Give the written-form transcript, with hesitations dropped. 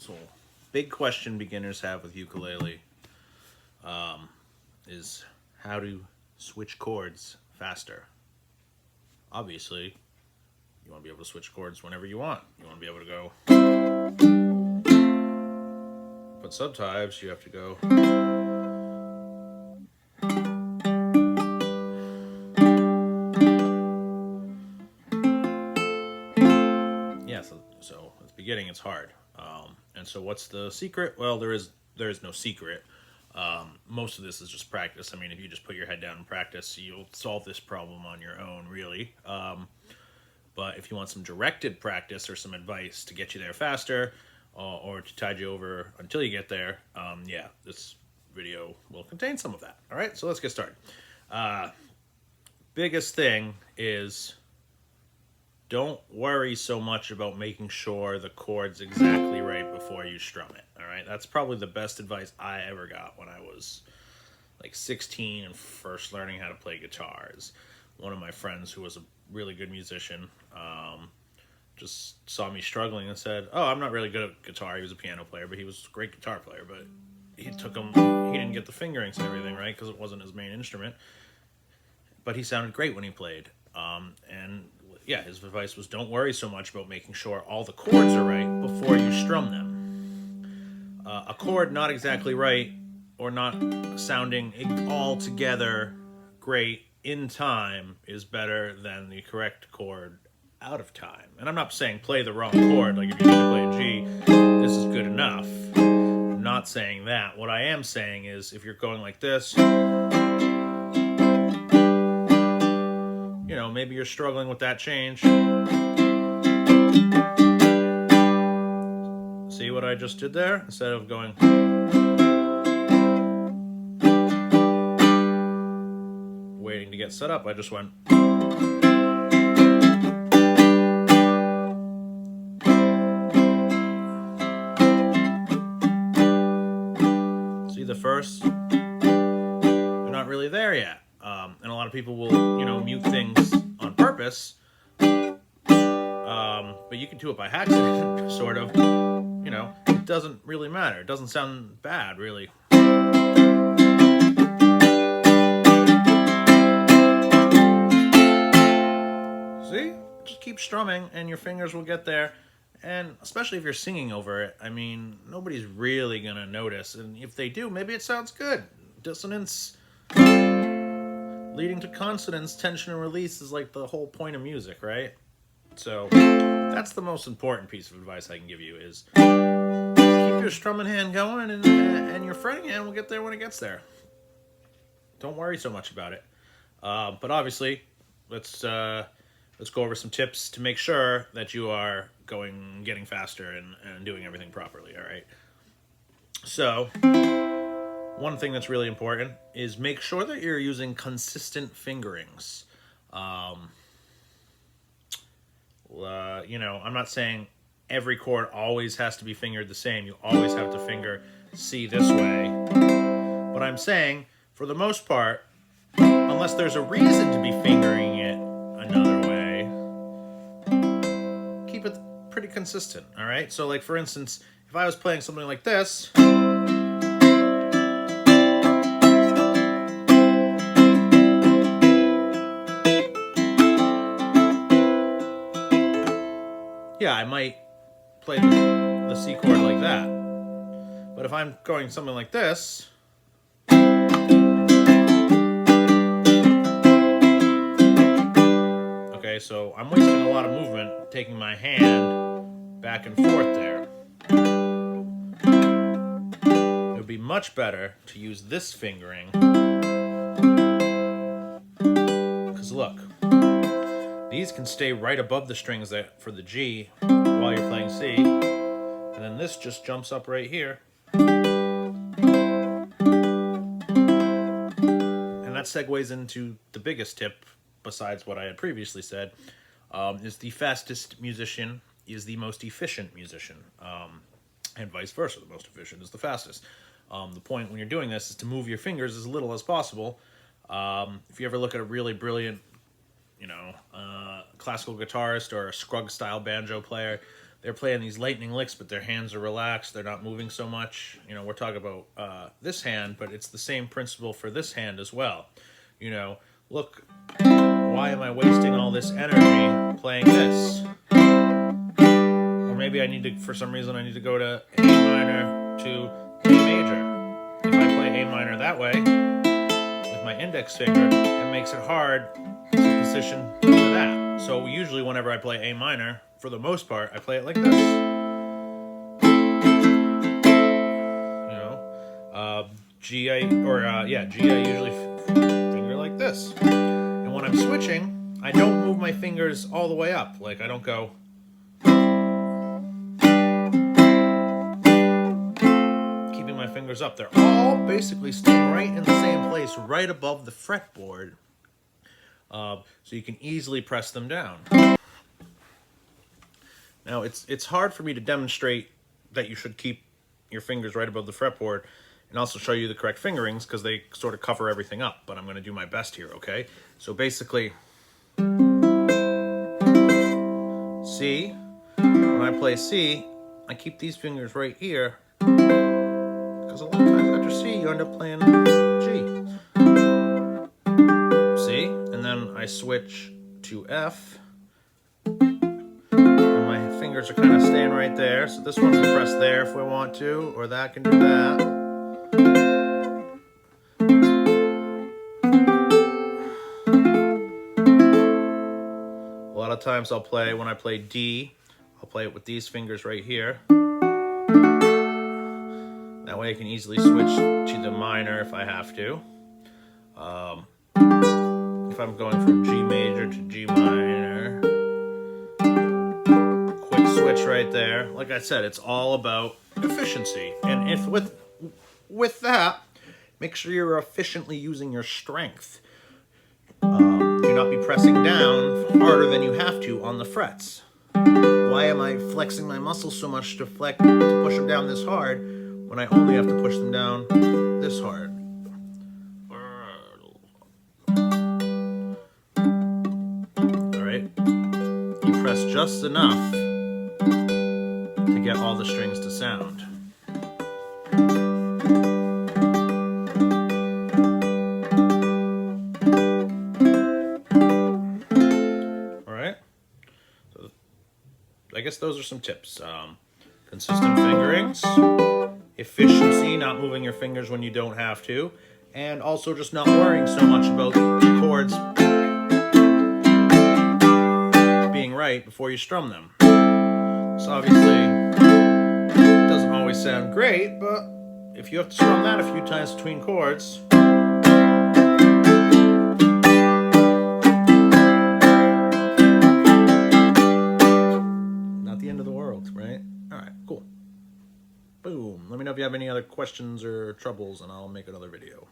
So, big question beginners have with ukulele is how to switch chords faster. Obviously, you want to be able to switch chords whenever you want. You want to be able to go, but sometimes you have to go. Yeah, so at the beginning it's hard. And so what's the secret? Well, there is no secret. Most of this is just practice. I mean, if you just put your head down and practice, you'll solve this problem on your own, really. But if you want some directed practice or some advice to get you there faster, or to tide you over until you get there, yeah, this video will contain some of that. All right, so let's get started. Biggest thing is don't worry so much about making sure the chord's exactly right before you strum it, all right? That's probably the best advice I ever got when I was like 16 and first learning how to play guitars. One of my friends who was a really good musician just saw me struggling and said, "Oh, I'm not really good at guitar." He was a piano player, but he was a great guitar player, but he didn't get the fingerings and everything right because it wasn't his main instrument, but he sounded great when he played. And yeah, his advice was don't worry so much about making sure all the chords are right before you strum them. A chord not exactly right or not sounding all together great in time is better than the correct chord out of time. And I'm not saying play the wrong chord, like if you need to play a G, this is good enough. I'm not saying that. What I am saying is if you're going like this, you know, maybe you're struggling with that change. See what I just did there? Instead of going, waiting to get set up, I just went. See the first? You're not really there yet. And a lot of people will, you know, mute things on purpose. But you can do it by accident, sort of. You know, it doesn't really matter. It doesn't sound bad, really. See? Just keep strumming and your fingers will get there. And especially if you're singing over it, I mean, nobody's really going to notice. And if they do, maybe it sounds good. Dissonance leading to consonance, tension and release is like the whole point of music, right? So that's the most important piece of advice I can give you is keep your strumming hand going and your fretting hand will get there when it gets there. Don't worry so much about it. But obviously, let's go over some tips to make sure that you are getting faster and doing everything properly, all right? So one thing that's really important is make sure that you're using consistent fingerings. You know, I'm not saying every chord always has to be fingered the same. You always have to finger C this way. But I'm saying, for the most part, unless there's a reason to be fingering it another way, keep it pretty consistent, all right? So, like, for instance, if I was playing something like this, yeah, I might play the C chord like that. But if I'm going something like this, okay, so I'm wasting a lot of movement taking my hand back and forth there. It would be much better to use this fingering. Because look, these can stay right above the strings for the G while you're playing C. And then this just jumps up right here. And that segues into the biggest tip, besides what I had previously said, is the fastest musician is the most efficient musician. And vice versa, the most efficient is the fastest. The point when you're doing this is to move your fingers as little as possible. If you ever look at a really brilliant, you know, classical guitarist or a Scruggs-style banjo player, they're playing these lightning licks, but their hands are relaxed. They're not moving so much. You know, we're talking about this hand, but it's the same principle for this hand as well. You know, look, why am I wasting all this energy playing this? Or maybe I need to, for some reason, I need to go to A minor to A major. If I play A minor that way, with my index finger, it makes it hard to position to that. So usually whenever I play A minor, for the most part, I play it like this. You know, G I usually finger like this. And when I'm switching, I don't move my fingers all the way up. Like I don't go. Keeping my fingers up. They're all basically staying right in the same place, right above the fretboard. So you can easily press them down. Now, it's hard for me to demonstrate that you should keep your fingers right above the fretboard and also show you the correct fingerings because they sort of cover everything up, but I'm going to do my best here, okay? So basically, C, when I play C, I keep these fingers right here because a lot of times after C, you end up playing G. C, and then I switch to F. Fingers are kind of staying right there, so this one can press there if we want to, or that can do that. A lot of times I'll play, when I play D, I'll play it with these fingers right here. That way I can easily switch to the minor if I have to. If I'm going from G major to G minor. Switch right there. Like I said, it's all about efficiency. And if with that, make sure you're efficiently using your strength. Do not be pressing down harder than you have to on the frets. Why am I flexing my muscles so much to push them down this hard when I only have to push them down this hard? All right. You press just enough to get all the strings to sound. All right. So I guess those are some tips. Consistent fingerings, efficiency, not moving your fingers when you don't have to, and also just not worrying so much about the chords being right before you strum them. So obviously, it doesn't always sound great, but if you have to strum that a few times between chords, not the end of the world, right? All right, cool. Boom. Let me know if you have any other questions or troubles, and I'll make another video.